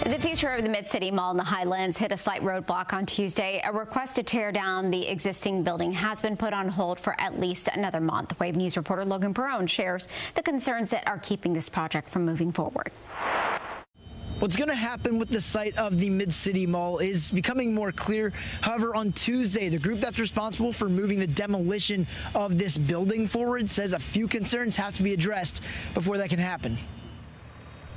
The future of the Mid-City Mall in the Highlands hit a slight roadblock on Tuesday. A request to tear down the existing building has been put on hold for at least another month. Wave News reporter Logan Perone shares the concerns that are keeping this project from moving forward. What's going to happen with the site of the Mid-City Mall is becoming more clear. However, on Tuesday, the group that's responsible for moving the demolition of this building forward says a few concerns have to be addressed before that can happen.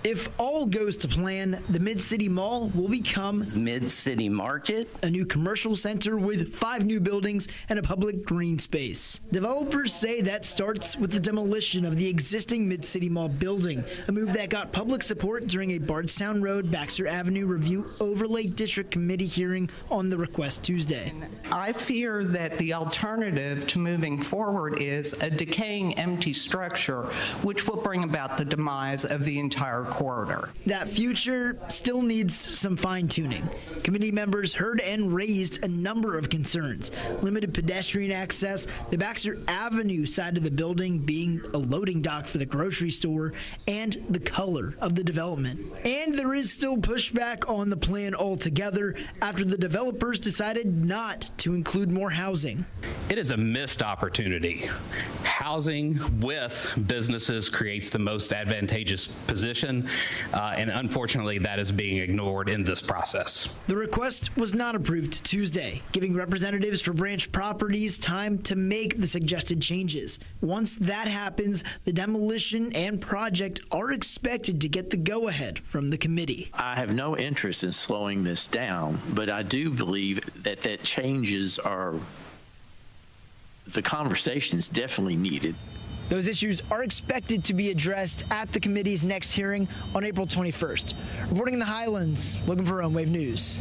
If all goes to plan, the Mid-City Mall will become Mid-City Market, a new commercial center with 5 new buildings and a public green space. Developers say that starts with the demolition of the existing Mid-City Mall building, a move that got public support during a Bardstown Road, Baxter Avenue Review Overlay District Committee hearing on the request Tuesday. I fear that the alternative to moving forward is a decaying empty structure, which will bring about the demise of the entire corridor. That future still needs some fine-tuning. Committee members heard and raised a number of concerns. Limited pedestrian access, the Baxter Avenue side of the building being a loading dock for the grocery store, and the color of the development. And there is still pushback on the plan altogether after the developers decided not to include more housing. It is a missed opportunity. Housing with businesses creates the most advantageous position, and unfortunately that is being ignored in this process. The request was not approved Tuesday, giving representatives for Branch Properties time to make the suggested changes. Once that happens, the demolition and project are expected to get the go-ahead from the committee. I have no interest in slowing this down, but I do believe that changes are the conversation is definitely needed. Those issues are expected to be addressed at the committee's next hearing on April 21st. Reporting in the Highlands, Logan Perone, Wave News.